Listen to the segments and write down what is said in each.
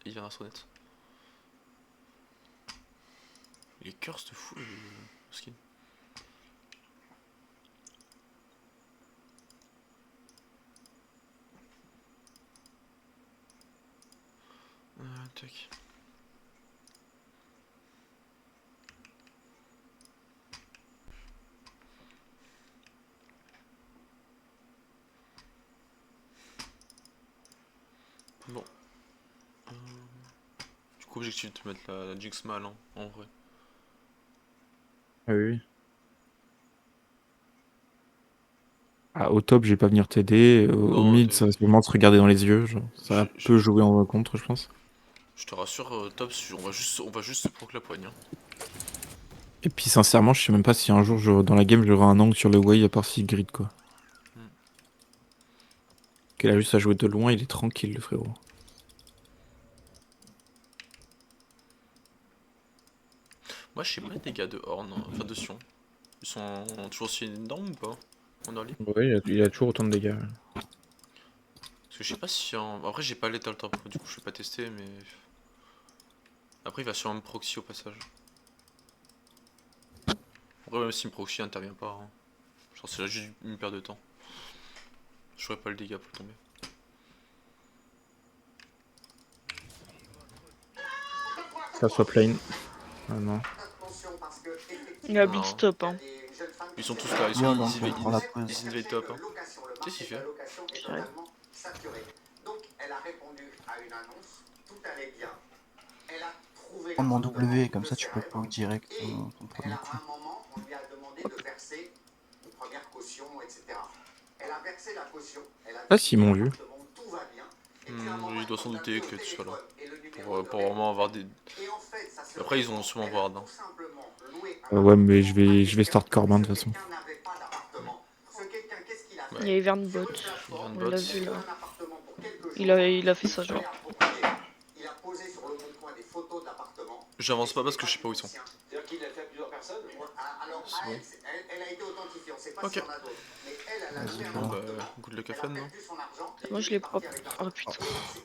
il vient d'Astronette. Il est curse de fou le skin. Tac. Bon. Du coup, objectif de mettre la Jinx mal, hein, en vrai. Ah oui. Ah, au top, je vais pas venir t'aider. Au Non, mid, ça va vraiment se regarder dans les yeux. Genre. Ça va je, peu jouer en contre, je pense. je te rassure, top, on va juste se proc la poigne. Hein. Et puis, sincèrement, je sais même pas si un jour, dans la game, j'aurai un angle sur le way, à part si grid, quoi. Hmm. Qu'elle a juste à jouer de loin, il est tranquille, le frérot. Moi, je sais pas les dégâts de Horn, hein, enfin de Sion. Ils sont toujours aussi énormes ou pas en early? Ouais, il a toujours autant de dégâts. Parce que je sais pas si en... Après, j'ai pas l'étal top, du coup, je vais pas tester, mais... Après, il va sur un proxy au passage. Après, même si le proxy intervient pas, hein. Genre, c'est là juste une perte de temps. Je ferai pas le dégât pour tomber. Ça soit plain. Ah non. Il a Non. beat stop, hein. Ils sont tous là, Viol, on ils prend la pause. invade top. Hein. Qu'est-ce qu'il fait? Ouais. Prends mon W, comme ça tu peux poke direct ton premier coup. Ah, s'ils m'ont vu. Il doit s'en douter que tu sois là. Pour vraiment avoir des... Après, ils ont sûrement Ward. Hein. Ouais, mais je vais start Corbin de toute façon. Ouais. Il y a Ivern bot. Ivern On bot. l'a vu là. Il a fait ça genre. J'avance pas parce que je sais pas où ils sont. C'est bon. Ok. Bon bah, good luck à Fan, non? Moi je l'ai propre. Oh putain.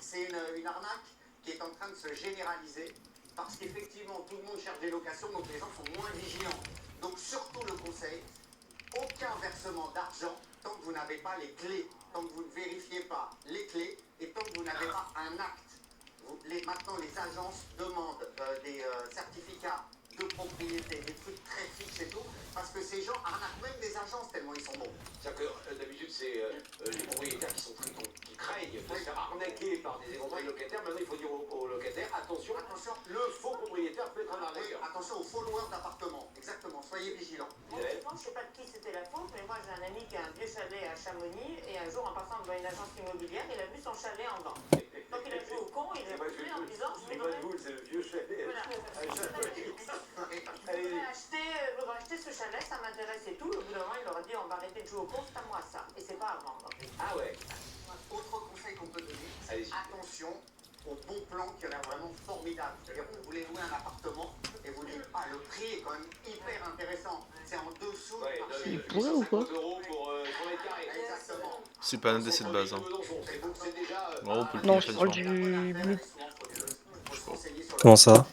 C'est une arnaque qui est en train de se généraliser parce qu'effectivement tout le monde cherche des locations, donc les gens sont moins vigilants. Donc surtout le conseil, aucun versement d'argent tant que vous n'avez pas les clés, tant que vous ne vérifiez pas les clés et tant que vous n'avez pas un acte. Maintenant les agences demandent des certificats de propriété, des trucs très fixes et tout, parce que ces gens arnaquent même des agences tellement ils sont bons. C'est-à-dire que d'habitude c'est les propriétaires qui craignent de se faire arnaquer par des éventuels locataires. Maintenant il faut dire aux locataires, attention, le faux propriétaire peut être un arnaqueur. Attention aux faux loueurs d'appartements, exactement, soyez vigilants. Bon, je sais pas de qui c'était la faute, mais moi j'ai un ami qui a un vieux chalet à Chamonix, et un jour en passant devant une agence immobilière, il a vu son chalet en vente. Donc il a joué au con, il est revenu en disant je vais c'est le vieux chalet. Voilà. Je voudrais acheter ce chalet, ça m'intéresse et tout. Au bout d'un moment, il leur a dit on va arrêter de jouer au con, c'est à moi ça. Et c'est pas à vendre. Ah ouais. Autre conseil qu'on peut donner, c'est attention au bon plan qui a l'air vraiment formidable. C'est-à-dire que vous voulez louer un appartement et vous dites ah le prix est quand même hyper intéressant. C'est en dessous du marché. Il pourrait ou quoi? Exactement. C'est pas un DC de base. Hein. Bon, on peut le Non, payer je parle différent. du blue. Comment ça?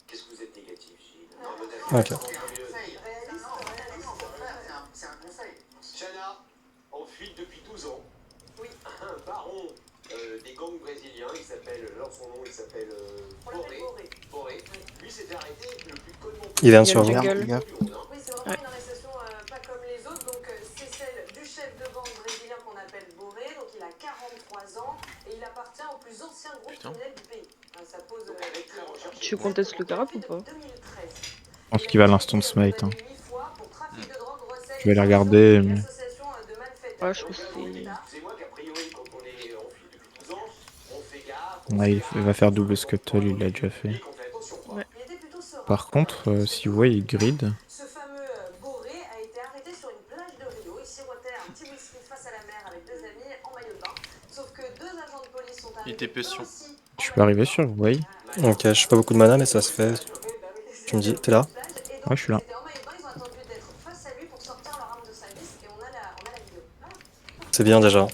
Qu'est-ce que vous êtes négatif, Gilles? Ok. C'est un conseil. Chana, en fuite depuis 12 ans. Oui. Un baron des gangs brésiliens, il s'appelle, alors son nom il s'appelle Boré. Lui s'était arrêté le plus connu. Il vient Il y a sur le vous. jungle. Oui, c'est vraiment une arrestation pas comme les autres. Donc c'est celle du chef de bande brésilien qu'on appelle Boré. Donc il a 43 ans et il appartient au plus ancien groupe criminel du pays. Ça pose. Tu contestes le carap ou pas? Je pense qu'il va à l'instant de smite. Hein. Je vais la regarder. Mais... Ouais, je trouve que c'est. Ouais, il va faire double scuttle, il l'a déjà fait. Ouais. Par contre, si vous voyez, il grid. Ce fameux Boré a été arrêté sur une plage de Rio. Il sirotait un petit whisky face à la mer avec deux amis en maillot de bain. Sauf que deux agents de police sont Il arrivés. était pression. Je peux arriver sur vous, voyez. Ok, je suis pas beaucoup de mana, mais ça se fait. Tu me dis, t'es là? Ouais, je suis là. C'est bien déjà.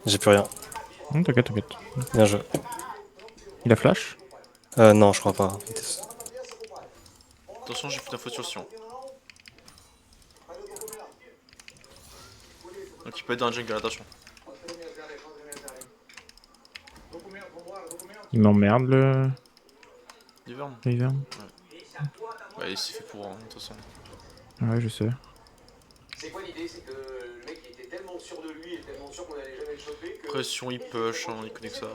J'ai plus rien. Non, t'inquiète, t'inquiète. Bien joué. Il a flash? Non, je crois pas. Attention, j'ai plus d'infos sur le Sion. Donc il peut être dans un jungle, attention. Il m'emmerde le Ivern. Ivern. Ouais, il s'est fait pour, hein, de toute façon. Ouais, je sais. C'est quoi l'idée? C'est que le mec il était tellement sûr de lui et tellement sûr qu'on allait jamais le choper que. Pression, il push, hein, il connaît que ça.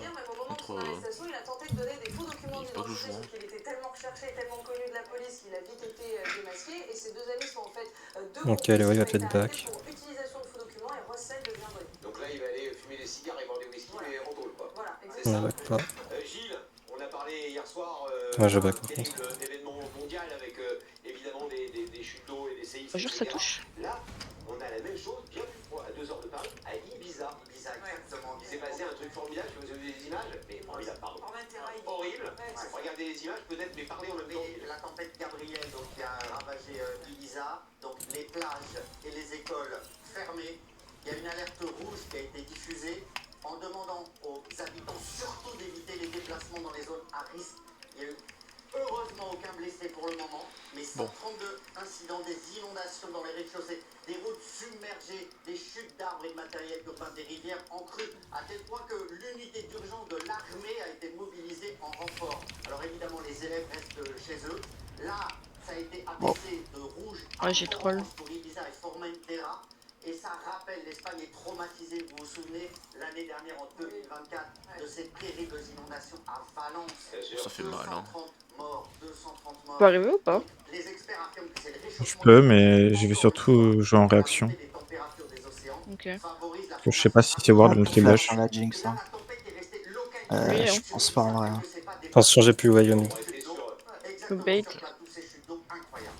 Contre. Il a tenté de donner des faux documents Il faut pas que je joue, hein. qu'il était tellement recherché, tellement connu de la police qu'il a vite été démasqué. Et ces deux amis sont en fait deux Ok, le wave va peut-être back. pour utilisation de faux documents et Russell devient volé. Donc là il va aller fumer des cigares et boire des whisky mais en tôle quoi. Voilà, On exactement. back pas. Gilles, on a parlé hier soir Ouais, je back, d'un par contre. terrible événement mondial avec évidemment des chutes d'eau et des séismes. Bonjour, ça etc. touche. Là, on a la même chose bien plus froid, à 2 heures de Paris, à Ibiza. Ibiza, exactement. Il s'est passé un truc formidable, je vous avez vu des images, mais formidable, pardon. Horrible. Regardez les images, peut-être, mais parlez en même temps. La tempête Gabriel donc, qui a ravagé Ibiza, donc les plages et les écoles fermées. Il y a une alerte rouge qui a été diffusée en demandant aux habitants surtout d'éviter les déplacements dans les zones à risque. Il y a eu heureusement aucun blessé pour le moment, mais 132 incidents, des inondations dans les rez-de-chaussée, des routes submergées, des chutes d'arbres et de matériel urbain, des rivières en crue, à tel point que l'unité d'urgence de l'armée a été mobilisée en renfort. Alors évidemment, les élèves restent chez eux. Là, ça a été abaissé de rouge à j'ai orange troll. pour Ibiza et Formentera. Et ça rappelle, l'Espagne est traumatisée, vous vous souvenez, l'année dernière, en 2024, de ces terribles inondations à Valence. Ça fait mal, hein. 230 morts, 230 morts. Tu peux arriver ou pas? Les experts affirment que c'est le Je réchauffement peux, climatique mais je vais encore une surtout fois, jouer en la réaction. montée des températures des océans Ok. favorise la Je sais pas si c'est Ward ou le Flash Tribush. sur la Jinx. Hein. La tempête est restée localisée. Oui, hein. Je pense pas en vrai. Hein. Attention, j'ai plus wave. Exactement, bait. sur tous ces chutes d'eau incroyables.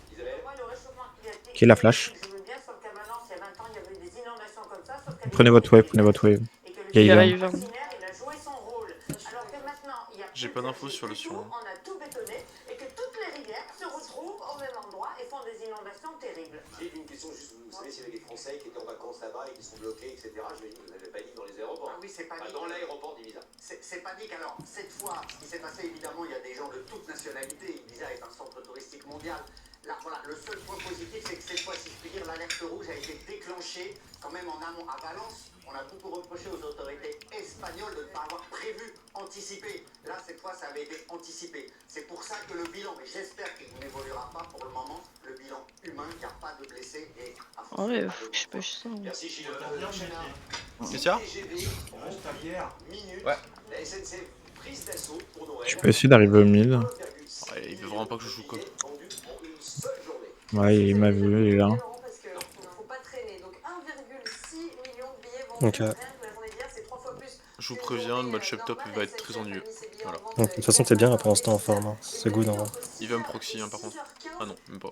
Qui est la flash? Je veux bien, sauf qu'à Valence, il y a 20 ans, il y avait des inondations comme ça, sauf qu'à Prenez votre wave, prenez votre wave. Il y a Il y a Ivern. Ivern. il a joué son rôle. Alors que maintenant, il y a J'ai plus pas de d'infos sur le du tout, Sion. on a tout bétonné et que toutes les rivières se retrouvent au même endroit et font des inondations terribles. J'ai une question juste, vous savez s'il y avait des Français qui étaient en vacances là-bas et qui sont bloqués, etc. Je me dis, vous avez panique dans les aéroports. Ah oui, c'est Enfin, panique. dans l'aéroport d'Ibiza. C'est panique. Alors, cette fois, ce qui s'est passé, évidemment, il y a des gens de toutes nationalités. Ibiza est un centre touristique mondial. Là, voilà, le seul point positif, c'est que cette fois, si je puis dire, l'alerte rouge a été déclenchée quand même en amont à Valence. On a beaucoup reproché aux autorités espagnoles de ne pas avoir prévu, anticipé. Là, cette fois, ça avait été anticipé. C'est pour ça que le bilan, et j'espère qu'il n'évoluera pas pour le moment, le bilan humain, il n'y a pas de blessés et à force Ouais, de faut que je push ça. hein. Merci Gilles. C'est ça? TGV, minute, Ouais. la SNCF prise d'assaut pour Noël. Je peux essayer d'arriver au mid. Ouais, il veut vraiment pas que je joue quoi. Vendu en une seule journée. Ouais, il m'a vu, il est là. Parce que faut pas traîner. Donc 1,6 million de billets vendus. Ok. Rien que la journée d'hier, c'est 3 fois plus. Je vous préviens, le match-up top il va être très ennuyeux. Voilà. Donc, de toute façon, t'es bien là pour l'instant en forme. Hein. C'est good en vrai. Il va me proxy, hein, par contre. Ah non, même pas.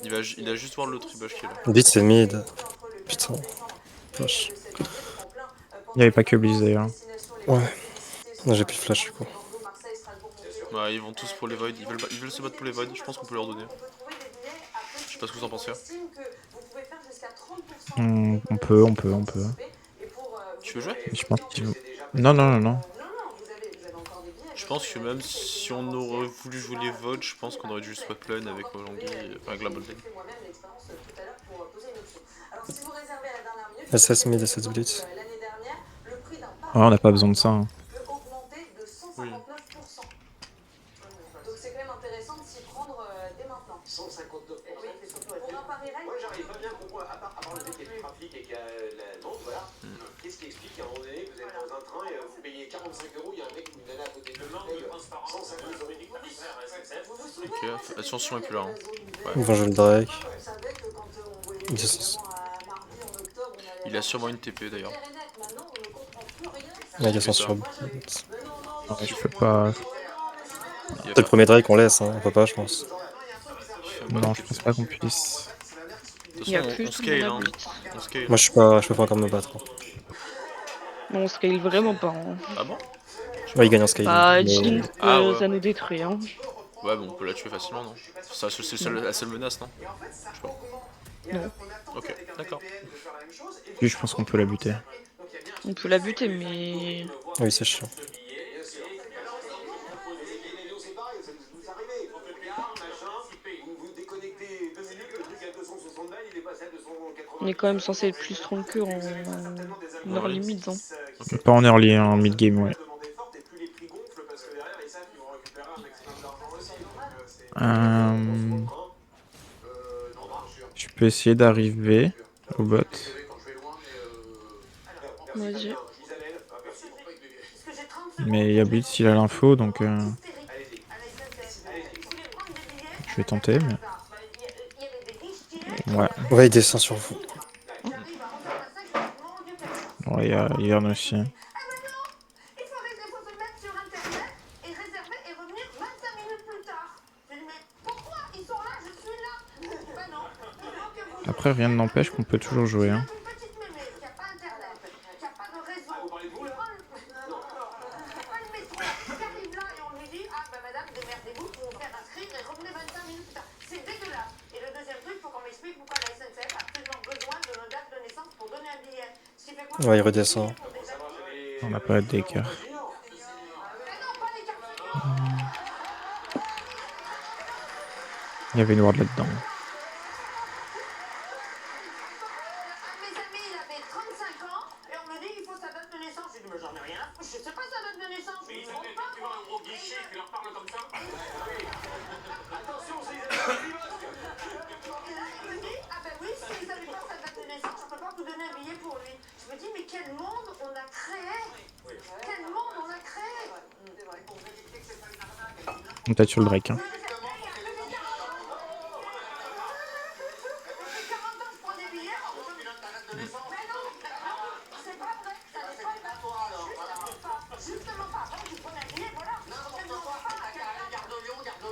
Il a juste voir le tribush qui est là. Vite, c'est mid. Putain. Flash. Il n'y avait pas que Blizz d'ailleurs. Ouais. Non, j'ai plus de flash du coup. Bah, ils vont tous pour les voids. Ils veulent se battre pour les voids. Je pense qu'on peut leur donner. Je sais pas ce que vous en pensez. On peut. Tu veux jouer? Je pense qu'il veut. Non. Je pense que même si on aurait voulu jouer les votes, je pense qu'on aurait dû juste plane avec Olangui, enfin Global Day. SS mid, SS blitz. Ouais, on n'a pas besoin de ça. Hein. Oui. Donc c'est quand même intéressant de s'y prendre dès maintenant. 159%. Oui, pour un pari règle. Moi, j'arrive pas bien à comprendre, à part le fait qu'il y ait du trafic et qu'il y a la Nantes, voilà. Qu'est-ce qui explique qu'à un moment donné, vous êtes dans un train et vous payez 45 €, il y a un mec ou une nana à côté de vous, 150 €. Ok, attention, il est plus là. Hein. Ils vont jouer le Drake. On savait que quand on voyait Yes. mardi en octobre, on allait Il a sûrement une TP d'ailleurs. maintenant, on ne comprend plus rien. Là, ils sont sur. Je peux pas. C'est le premier Drake qu'on laisse, hein. On peut pas, je pense. Non, je pense pas qu'on puisse. De toute Il y a façon, plus on tout scale. le Hein. monde à blitz. On scale. Moi, je peux pas encore me battre. Hein. Non, on scale vraiment pas. Hein. Ah bon? Ouais, il gagne en scaling. Bah, Mais- Jinx, Ah, ouais. ça nous détruit. Hein. Ouais, bon, on peut la tuer facilement, non? C'est la seule menace, non? Je sais pas. Non. Ok, d'accord. Lui, je pense qu'on peut la buter. On peut la buter, mais. Oui, c'est chiant. On est quand même censé être plus strong que en early mid. Hein. Pas en early, hein, en mid game, ouais. Je peux essayer d'arriver au bot. Vas-y. Mais il y a Blitz, il a l'info, donc je vais tenter. Mais... Ouais, Ouais, il descend sur vous. ouais, il y a Yern aussi. Après, rien ne n'empêche qu'on peut toujours jouer. Hein. Ouais, il redescend. On n'a pas d'écart. Il y avait une ward là-dedans. On peut être sur le Drake. Hein.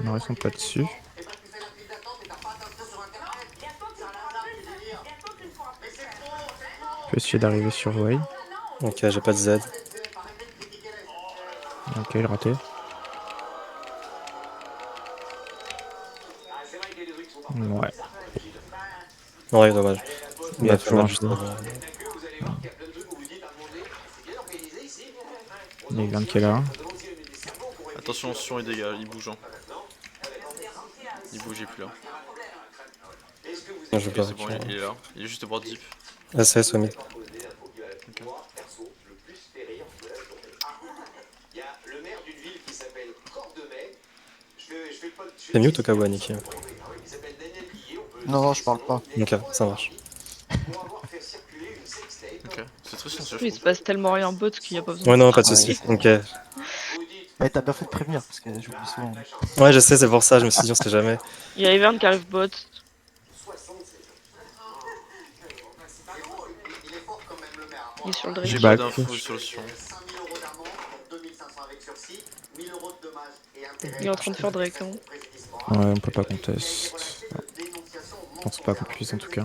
Non, ils sont pas dessus. Je peux essayer d'arriver sur Way. Ok, j'ai pas de Z. Ok, il raté. Ouais. Ouais, dommage. Il y a a fait toujours un mal, jeu. Il y a Glenn qui est là. Attention, Sion et dégâts, il bouge. Hein. Il bouge, il est plus là. Non, je Ok, peux c'est bon, il est là. Il est juste bord deep. SS au mid. Okay. T'es mute au cas où, Aniki? Non, non, je parle pas. Ok, ça marche. Ok, c'est très silencieux. Il se passe tellement rien en bot qu'il n'y a pas besoin Ouais, de non, pas de soucis. Ok. Eh, t'as bien fait de prévenir, parce que j'oublie souvent. Ouais, je sais, c'est pour ça, je me suis dit, on sait jamais. Il y a Ivern qui arrive bot. Il est sur le J'ai Drake. pas d'infos sur le Sion. Il est en train de faire Drake. Hein. Ouais, on peut pas contester. Je pense pas qu'on puisse en tout cas.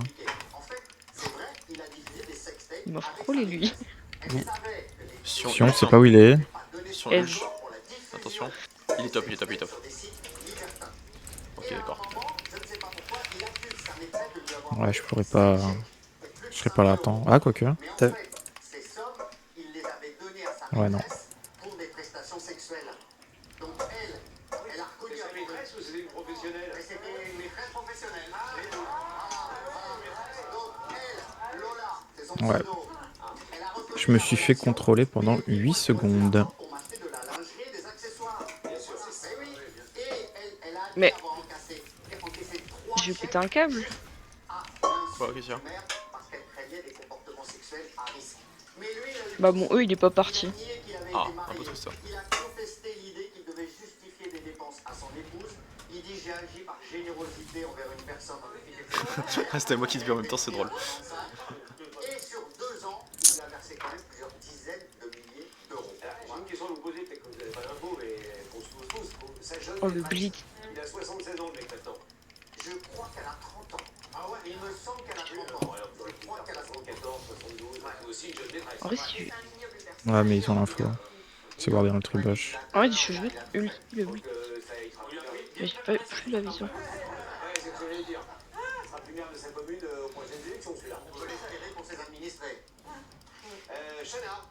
Il m'a frôlé lui. Si on sait pas où il est. Sion Elle. huge. Attention. Il est top, il est top, il est top. Ok, d'accord. Ouais, je pourrais pas. Je serais pas là à temps. Ah, quoique. Ouais, non. Ouais. Je me suis fait contrôler pendant 8 secondes. Mais. Je vais péter un câble. Quoi, qu'est-ce qu'il y a? Bah bon, eux il est pas parti. Ah, un peu triste ça. C'était moi qui te vis en même temps, c'est drôle. Et sur 2 ans, il a versé quand même plusieurs dizaines de milliers d'euros. J'ai une question à vous poser, peut-être que vous n'avez pas l'info, mais qu'on se pose tous. Sa jeune Oh le maîtresse, blitz. il a 76 ans, le mec, maintenant. Je crois qu'elle a 30 ans. Ah ouais, il me semble qu'elle a 30 ans. Je crois qu'elle a 74, 72, vous aussi, une jeune maîtresse. En vrai, si. Ouais, mais ils ont l'info. C'est guardé dans le tribush. En vrai, je joue ulti le blitz. Mais j'ai pas plus la vision. Ouais, c'est ce que j'allais dire. Ce sera plus maire de sa commune aux prochaines élections, celui-là. On peut l'espérer pour ses administrés. Chana,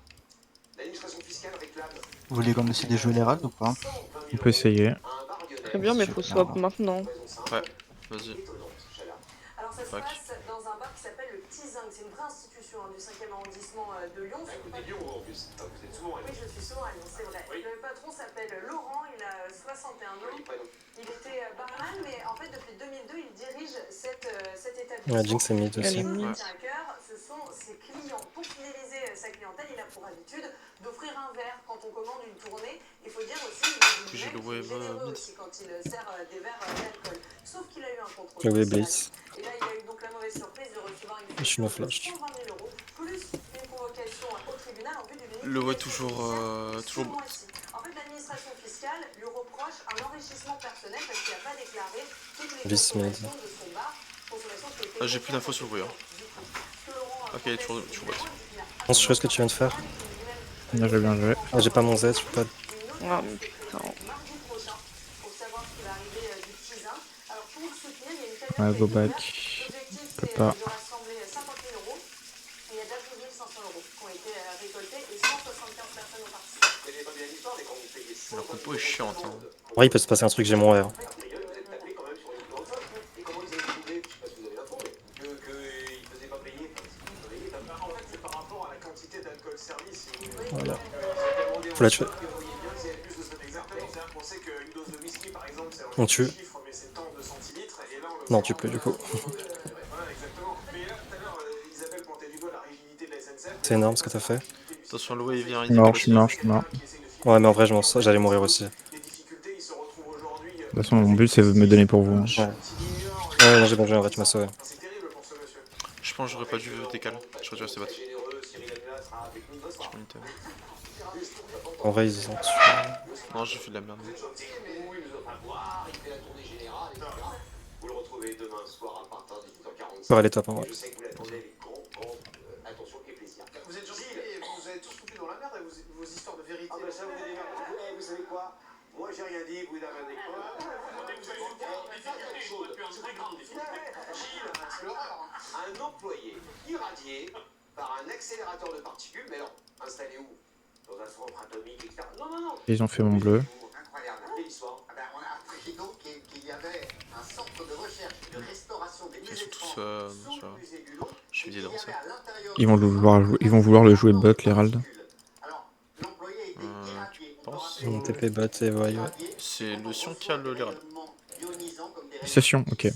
l'administration fiscale réclame. Vous voulez qu'on essaie de jouer l'Herald ou pas? On peut essayer. Très bien, mais faut swap maintenant. Ouais, vas-y. Alors ça se Fuck. passe dans un bar qui s'appelle le Petit donc c'est une vraie institution du 5e arrondissement de Lyon. À côté de Lyon, en plus. Ah, vous êtes souvent à Oui, Lyon. je suis souvent à Lyon, c'est vrai. Oui. Le patron s'appelle Laurent, il a 61 ans. Joli prénom. Il était barman, mais en fait, depuis 2002, il dirige cet Ouais, établissement. Jinx est mid Et aussi. ce qui Ouais. me tient à cœur, ce sont ses clients. Pour fidéliser sa clientèle, il a pour habitude d'offrir un verre quand on commande une tournée. Il faut dire aussi qu'il J'ai est loué généreux mid. aussi quand il sert des verres d'alcool. Sauf qu'il a eu un contrôle. J'ai loué social. Blitz. Et là, il a eu donc la mauvaise surprise de recevoir une Je suis no facture de flash. 120 000 € plus une convocation au tribunal en vue d'une Le voit liquidation toujours, judiciaire ce toujours. mois-ci. En fait, l'administration fiscale lui reproche un enrichissement personnel parce qu'il n'a pas déclaré toutes les Vice mid. consommations de son bar. Consommations qui étaient Ah, j'ai plus d'infos sur le bruit, hein. du coup. Ce que Laurent Ok, conteste toujours évidemment, boîte. il dit qu'il n'a Je pense que ce que tu viens de faire. Bien joué, bien joué. Ah, j'ai pas mon Z, je peux pas. Ah, mais putain. mardi prochain pour savoir ce qui va arriver du Tisin. Alors pour le soutenir, il y a une Ouais, cagnotte go qui a été back. ouverte. L'objectif Peut c'est pas. de rassembler 50 000 €. Et il y a déjà 12 500 € qui ont été récoltés et 175 personnes ont participé. Vous connaissez pas bien l'histoire, mais quand vous payez La 120 compo est chiante, hein. En vrai, il peut se passer un truc, j'ai mon R. a priori, vous êtes tapé quand même sur une grande somme. Et comment ils avaient trouvé, je sais pas si vous avez l'info, mais qu'ils ne faisaient pas payer. Enfin, ils faisaient payer, en fait, c'est par rapport à la quantité d'alcool servi, si vous voulez. Voilà. Faut Faut la tuer. Exactement, c'est-à-dire qu'on sait qu'une dose de whisky, par exemple, c'est On un tue. chiffre, mais c'est tant de centilitres. Et là, Non, tu peux du coup. Voilà, exactement. Mais là, tout à l'heure, Isabelle pointait du doigt la rigidité de la SNCF. C'est énorme ce que t'as fait. Attention, le way il vient. Je suis mort, je suis mort, je suis mort. Ouais, mais en vrai, je m'en sors, j'allais mourir aussi. Les difficultés, ils se retrouvent aujourd'hui. De toute façon, mon but, c'est de me donner pour vous. hein. Ouais. Ouais, non, j'ai bien joué en vrai, tu m'as sauvé. C'est terrible pour ce monsieur. Je pense que j'aurais pas dû décaler. Je serais dû rester battre. Généreux, Cyril Hanouna sera avec nous. Je prends une thème. En vrai, ils ont tué. Non, j'ai fait de la merde. Oui, il nous offre à boire, il fait la tournée générale, etc. Vous le retrouvez demain soir à partir de 18h45. Pour aller top en vrai. Je sais que vous l'attendez avec grande attention et plaisir. Vous êtes gentil, vous avez tous foutu dans la merde avec vos histoires de vérité. Ah bah ça, vous savez quoi? Moi j'ai rien dit, vous n'avez rien un employé irradié par un accélérateur de particules, mais alors, installé où? Dans un centre atomique, etc. Non, non, non. Ils ont fait mon bleu. Incroyable. Quelle histoire? Ah ben, on a appris donc qu'il y avait un centre de recherche et de restauration des Ils musées sont de tous France sous sur. le musée du Louvre. Je suis Et qu'il y dans ça. avait à l'intérieur Ils vont vouloir le jouer bot, l'Herald. Alors, l'employé était irradié. On peut pense. rappeler Mon TP bot et ouais. C'est le Sion qui a le l'Herald. Session, ok.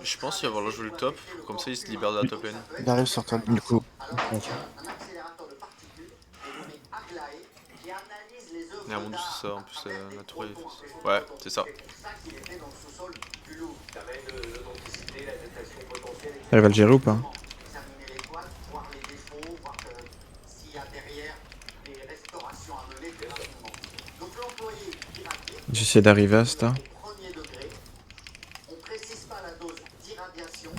Je pense qu'il va falloir jouer le top. Comme ça, il se libère de la top lane. Il arrive sur toi. Du coup, Ok. Un accélérateur de particules est nommé Aglaé qui analyse les œuvres Et à mon dieu, d'art c'est ça. En à plus, travers des la tour est. protons. Ouais, c'est ça. C'est pour ça qu'il était dans le sous-sol du Louvre. Permet d'authentifier la datation potentielle. elle va le gérer ou pas? Examiner les toiles, voir les défauts, voir s'il y a derrière des restaurations à mener plus rapidement. Donc l'employé irradié J'essaie d'arriver à ça. au premier degré. On précise pas la dose d'irradiation,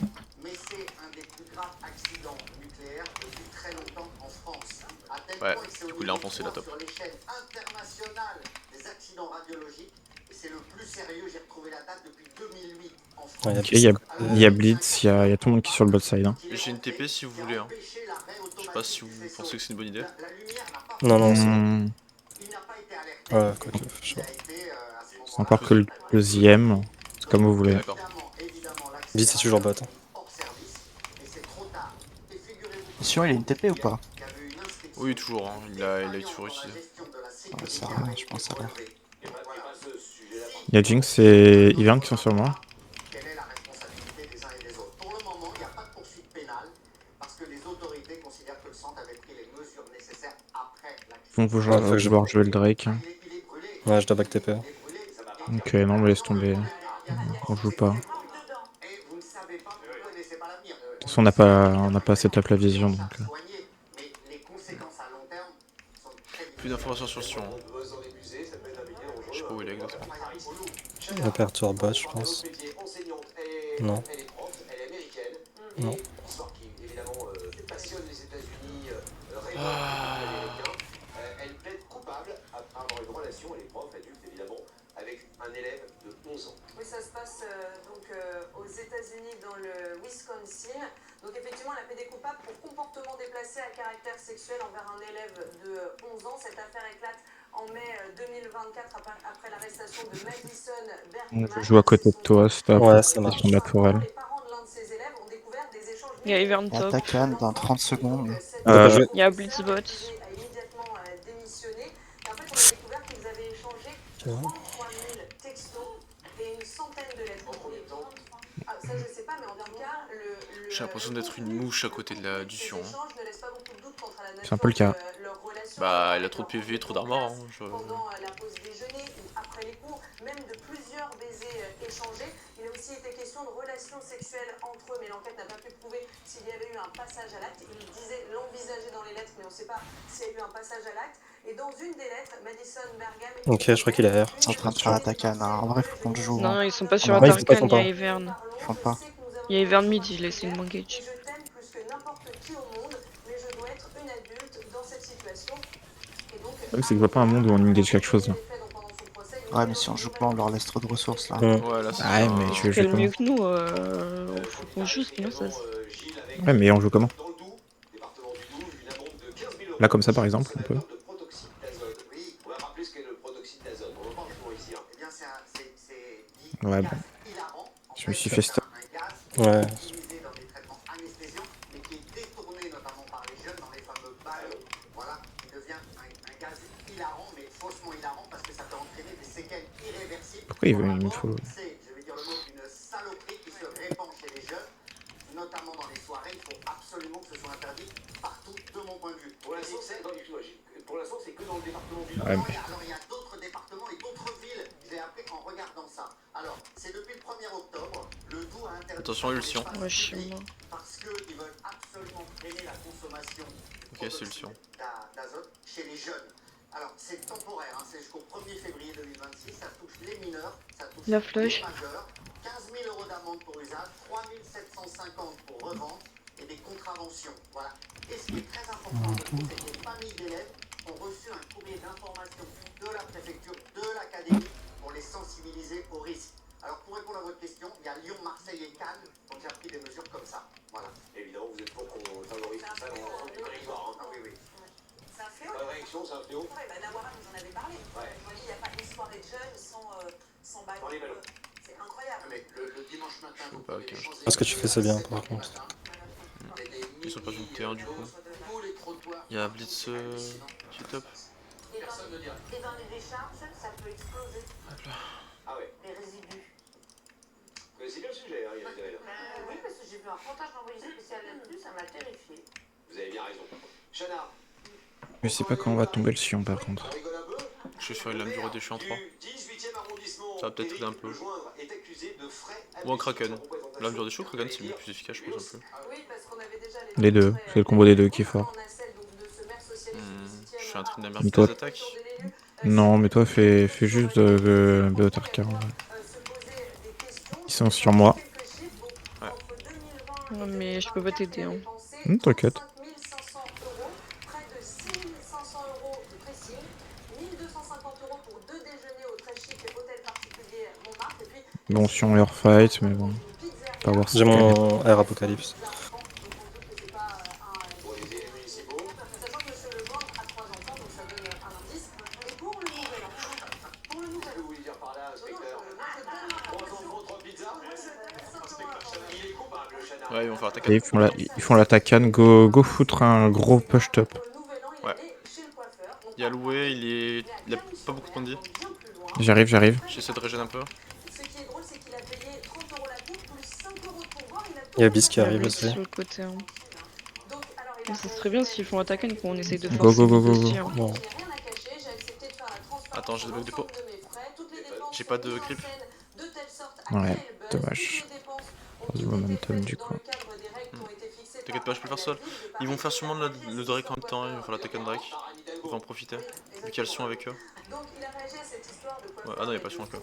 mais c'est un des plus graves accidents nucléaires depuis très longtemps en France. À tel Ouais, point que c'est du au coup, il a niveau enfoncé la top. sur les chaînes internationales des accidents radiologiques. Et c'est le plus sérieux, j'ai retrouvé la date depuis 2008 en France. Ouais, Ok, il y a Blitz, il y a tout le monde qui est sur le bot side. Hein. J'ai une TP si vous voulez. Hein. Je sais pas si vous pensez que c'est une bonne idée. Non, non, c'est bon. Hmm, Ouais, quoi que, je sais pas. à part que le deuxième, c'est comme vous voulez. D'accord. Vite, c'est toujours bot. Hein. Sûr, il a une TP ou pas? Oui, toujours. Hein. Il a toujours utilisé. Ouais, ça rien, je pense à rien. Il y a Jinx et Yvan qui sont sur moi. Quelle est la responsabilité des uns et des autres? Pour le moment, il n'y a pas de poursuite pénale parce que les autorités considèrent que le centre avait pris les mesures nécessaires après l'accident. Ils vont Faut que je- vouloir jouer le Drake. Il est brûlé, Ouais, je dois back TP. Ok, non, mais laisse tomber. On joue pas. De et vous ne savez pas, vous ne connaissez pas l'avenir. toute façon, on n'a pas setup la vision. Donc, Soigner, mais les conséquences à long terme sont très Plus d'informations sur Sion. Hein. Dans les musées, ça peut être un métier dangereux. Je sais pas où il est exactement. On perd tour bot, je pense. Enseignante, Non. elle est prof, elle est américaine. Non. Et histoire qui évidemment passionne les États-Unis, révolte Ah. les Américains. Elle plaide coupable après avoir une relation, elle est prof, adulte évidemment, avec un élève de 11 ans. Oui, ça se passe aux États-Unis, dans le Wisconsin. Donc effectivement, elle a plaidé coupable pour comportement déplacé à caractère sexuel envers un élève de 11 ans. Cette affaire éclate en mai 2024 après l'arrestation de Madison Bergman. je joue à côté de toi, stop. Ouais, ça marche. Ils sont là pour elle. Les parents de l'un de ses élèves ont découvert des échanges Il y a Ivern Et top. Atakan dans 30 secondes. T'as pas joué? Il y a Blitzbot. a immédiatement démissionné. Et en fait, on a découvert qu'ils avaient échangé 33 000 textos et une centaine de lettres. Ah, ça, je sais pas, mais en tout cas, J'ai l'impression d'être une mouche à côté de du Sion. C'est un peu le cas. Bah, il a trop de PV, trop d'armor. Hein, pendant la pause déjeuner ou après les cours, même de plusieurs baisers échangés. Il a aussi été question de relations sexuelles entre eux, mais l'enquête n'a pas pu prouver s'il y avait eu un passage à l'acte. Il disait l'envisager dans les lettres, mais on ne sait pas s'il y a eu un passage à l'acte. Et dans une des lettres, Madison Bergam... Ok, je crois qu'il est R. Ils sont en train de faire Atakan. En vrai, faut qu'on le joue. Non, Hein. ils sont pas sur non, ils font pas, ils Atarkan, font il y a pas. Ivern. Ils font pas. Il y a Ivern mid, il laisse une engage. Je t'aime plus que n'importe qui au monde, mais je dois être une adulte dans cette situation. Et donc, C'est que je vois pas un monde où on engage quelque chose là. Ouais, mais si on joue pas, on leur laisse trop de ressources là. Ouais, là, c'est Ouais, mais tu veux Quel jouer comment? mieux que nous, faut qu'on joue, sinon ça... Ouais, mais on joue comment? Là, comme ça, par exemple, on peut. Oui, on va rappeler ce qu'est le protoxyde d'azote. On va voir le mot ici. Hein. Eh bien, c'est Ouais, bon. hilarant. Je me suis fait stop. Un gaz Ouais. utilisé dans des traitements anesthésiants, mais qui est détourné notamment par les jeunes dans les fameux balles. Voilà, il devient un gaz hilarant, mais faussement hilarant, parce que ça peut entraîner des séquelles irréversibles. Pourquoi il veut Vraiment, une faut... c'est, je vais dire le mot, une saloperie qui se répand chez les jeunes, notamment dans les soirées. Il faut absolument que ce soit interdit partout, de mon point de vue. Pour l'instant, c'est que dans le département du Nord. Ouais, Non, mais... alors il y a d'autres départements et d'autres villes. J'ai appris en regardant ça. Alors, c'est depuis le 1er octobre, le Doubs a interdit... Attention, Ulcien. Ouais, je suis mort. Parce qu'ils veulent absolument freiner la consommation Ok, c'est Ulcien. d'azote chez les jeunes. Alors, c'est temporaire, hein, c'est jusqu'au 1er février 2026, ça touche les mineurs, ça touche La les flèche. majeurs, 15 000 € d'amende pour usage, 3 750 pour revente et des contraventions. Voilà. Et ce qui est très important, c'est que les familles d'élèves ont reçu un courrier d'information de la préfecture, de l'académie, pour les sensibiliser aux risques. Alors, pour répondre à votre question, il y a Lyon, Marseille et Cannes qui ont déjà pris des mesures comme ça. Voilà. Évidemment, vous êtes pour qu'on favorise tout ça dans le territoire. Hein. Ah oui, oui. C'est un fléau. Pas de réaction, c'est un fléau. Ouais, bah, Nawara nous en avait parlé. Ouais. Je me dis, il n'y a pas une soirée de jeunes sans ballon. Sans les ballons. C'est incroyable. Mais le dimanche matin, vous pas, prenez ok. les Champs-Élysées, Ce que tu fais, c'est bien, par contre. Ils sont pas sur le terrain, du coup. tous les trottoirs. Il y a Blitz qui est top. Et dans les décharges, ça peut exploser. Ah ouais. Les résidus. Mais c'est bien le sujet, hein, Isabelle. Oui, parce que j'ai vu un reportage envoyé spécial là-dessus, ça m'a terrifié. Vous avez bien raison. Chana, Je sais pas quand on va tomber le Sion, par contre. on rigole un peu. Je vais faire une lame du déchu en 3. Du 18e arrondissement, Ça va peut-être Éric aider un peu. Lejoindre est accusé de frais Ou un abusifs Kraken. en représentation Lame du déchu ou Kraken, c'est plus efficace, je pense un peu. Oui, parce qu'on avait déjà Les deux, c'est le combo des deux qui est fort. Je fais un truc de la merde Mais pour toi- les attaques. Non, mais toi, fais juste Beotarka. Ils sont sur moi. Ouais, mais je peux pas t'aider. Hein. T'inquiète. Près de 6 500 € de pressing, 1 250 € pour 2 déjeuners au très chic hôtel particulier Montmartre, et puis Bon, si on leur fight, mais bon. Pas voir si J'ai je gagne. mon R Apocalypse. pour les élus municipaux. sachant que monsieur Lejoindre a 3 enfants, donc ça donne un indice. Et pour le nouvel an, pour le Qu'est-ce nouvel que vous voulez dire par là, inspecteur? 3 enfants, 3 pizzas? Il est coupable, le Chana. Ouais, ils vont faire Et attaquer. ils font l'attacan. Go foutre un gros push top. Ouais. Il y a Loué, il a pas beaucoup de points de vie. J'arrive. J'essaie de régénérer un peu. Ce qui est drôle, c'est qu'il a payé 30 € la coupe plus 5 € de pourboire. Il y a Bis qui Il y a arrive Blitz aussi. sur le côté. Hein. Donc, alors, Mais ça serait bien s'ils font Attacan qu'on essaye de Go, forcer go, go, Blitz go, aussi. go. Hein. Bon. Attends, j'ai des bugs de dépôt. J'ai pas de grip. Ouais, dommage. Pas du momentum, du coup. T'inquiète pas, je peux le faire seul. Ils vont faire sûrement le Drake en même temps, ils vont faire l'attaque Drake. Ils vont en profiter. Vu qu'il y a le son avec eux. Donc il a réagi à cette histoire de coiffeur. Ouais, ah non, il y a pas de son encore.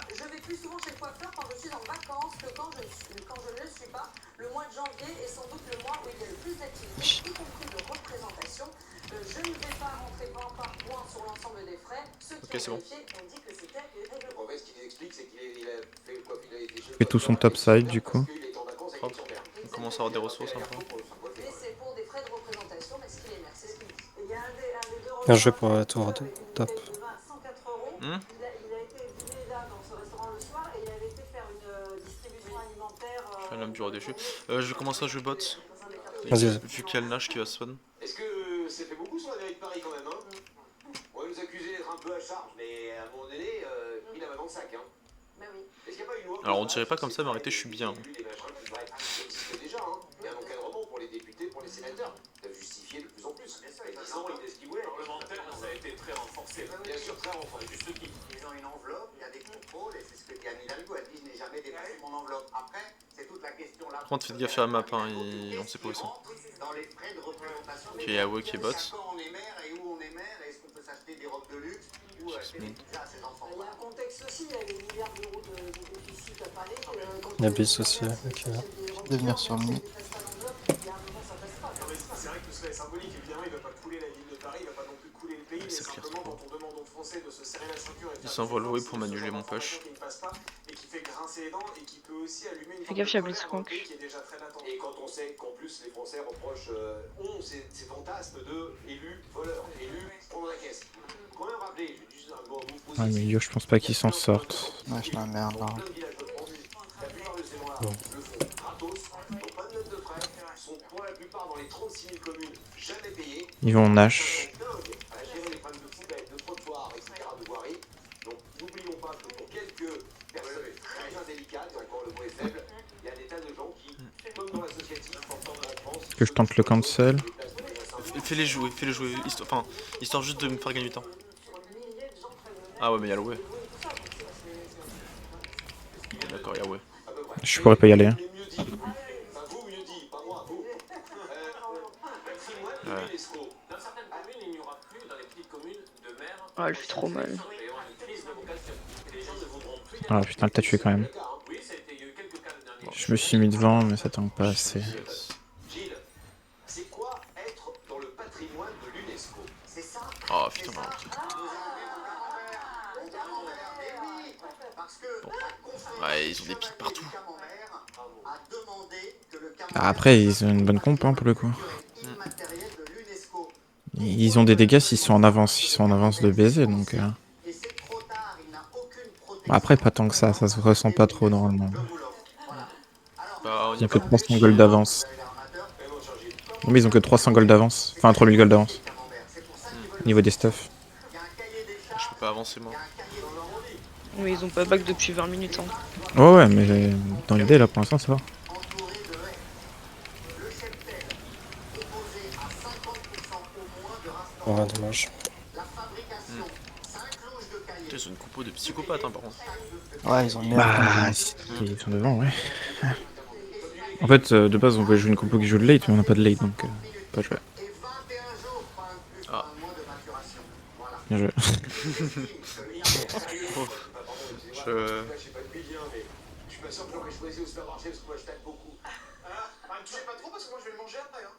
Je vais plus souvent chez le coiffeur quand je suis en vacances que quand je ne le suis pas. Le mois de janvier est sans doute le mois où il y a le plus d'activités, y compris de représentation. Je ne vais pas rentrer point par point sur l'ensemble des frais. Ceux qui Ok, c'est ont bon. vérifié ont dit que c'était règlement. En fait, ce qu'il explique, c'est qu'il a fait le coiffeur. Il a été chez le Fait tout son coiffeur top side, du coup. parce qu'il est en vacances avec Hop. son père. On commence à avoir des ressources un peu. Mais c'est pour des frais de représentation parce qu'il est maire, c'est ce qu'il dit. Il y a un des deux Bien joué pour la tour de top. 104 €. Hmm Il a été dîner là dans ce restaurant le soir et il avait été faire une distribution alimentaire. Lame du roi déchu. Je vais commencer à jouer bot. Vas-y, vas-y. Vu qu'il y a le nage qui va spawn. Est-ce que ça fait beaucoup sur la mairie de Paris quand même, hein? On va nous accuser d'être un peu à charge, mais à un moment donné, il a main dans le sac, hein. Bah oui. Est-ce qu'il n'y a pas une loi Alors on dirait pas comme ça, mais arrêtez, je suis bien. Des machins qui devraient être- qui existent déjà, hein. Il y a un encadrement pour les députés, pour les sénateurs. Il a justifié de plus en plus. Et 10 ans, il fait ce qu'il voulait. Parlementaire, ça a été très renforcé. Bien sûr, très renforcé. Juste qui. Ils ont une enveloppe, il y a des contrôles, et c'est ce que dit Anne Hidalgo. Elle dit je n'ai jamais dépassé mon enveloppe. Après, c'est toute la question là. Par contre, faites gaffe à la map, hein, on sait pas où ils sont. Dans les frais de représentation. Ok, Yahweh qui est bot. Quand on est maire et où on est maire, est-ce qu'on peut s'acheter des robes de luxe ou acheter des pizzas à ses enfants? Il y a un contexte aussi, il y a des milliards d'euros de déficit à Paris. Il y a Bis aussi, ok. De venir sur le nid. C'est vrai que tout cela est symbolique. Évidemment, il ne va pas couler la ville de Paris, il ne va pas non plus couler le pays. Mais C'est clair, simplement, quand on demande aux Français de se serrer la ceinture et de Ils faire s'envoient des louer efforts pour aussi m'annuler sur mon l'information push. qui ne passe pas et qui fait grincer les dents et qui peut aussi allumer une Fais gaffe, il y a forme de colère dans le Blitzcrank. pays qui est déjà très latente. Et quand on sait qu'en plus les Français reprochent, ont ces fantasmes de élus voleurs, élus prendre la caisse. Quand même rappeler, j'ai juste un bon vous Ah, mais yo, je pense pas qu'ils s'en sortent. Ouais, je m'emmerde là. plein de villages de France, la plupart de ces gens-là le font gratos, n'ont pas de notes de frais, sont pour la plupart dans les 36 000 communes jamais payés. Ils vont Nash. Dingue à gérer les problèmes de poubelles, de trottoirs, etc. de voirie. Donc n'oublions pas que pour quelques personnes très indélicates, et encore le mot est faible, il y a des tas de gens qui, comme dans l'associatif, pourtant en France, Que je tente le cancel. Fais-les jouer, histoire juste de me faire gagner du temps. Ah ouais, mais Yahweh. D'accord, Yahweh. Je pourrais pas y aller. Hein. Enfin, vous, mieux dit, pas moi, vous. Patrimoine de Ouais. l'UNESCO. Dans certaines communes, il n'y aura plus, dans les petites communes, de maires. Ah, elle fait trop mal. Il va y avoir une crise de vocation. Et les gens ne voudront plus. Ah putain, le t'a tué quand même. Oui, ça a été, il y a eu quelques cas le dernier. Je me suis mis devant, mais ça tangue pas assez. Yes. Gilles, c'est quoi être dans le patrimoine de l'UNESCO? C'est ça. Oh putain, non. Parce que la conférence Ouais, ils ont des pics partout. du Camembert a demandé que le Camembert Ah, après, ils ont une bonne comp hein, pour le coup. culturel immatériel de l'UNESCO. Ils ont des dégâts s'ils sont en avance. Ils sont en avance de baiser donc. Et c'est trop tard, il n'a aucune protection. Bon, après, pas tant que ça se ressent pas trop normalement. Bah, on y Ils ont a que pas. 300 gold d'avance. Non, mais ils ont que 300 gold d'avance. Enfin, 3000 gold d'avance. Au niveau des stuffs. Je peux pas avancer moi. Oui, ils ont pas back depuis 20 minutes. Hein. Ouais, ouais, mais dans l'idée là pour l'instant ça va. Entouré de haies. Le cheptel, opposé à 50% au moins de race Ouais, dommage. La fabrication, 5 loges de cahiers. Putain, ils ont une compo de psychopathes hein, par contre. Ouais, ils ont une Bah, merde. ils sont devant, ouais. En fait, de base, on voulait jouer une compo qui joue de late, mais on n'a pas de late donc pas joué. Et 21 jours, pas inclus Ah. un mois de maturation. Voilà. Bien joué. Je... Je sais pas depuis bien, mais je suis pas sûr que j'aurais choisi au supermarché parce que moi je tape beaucoup. Ne touchez pas trop parce que moi je vais le manger après. Hein.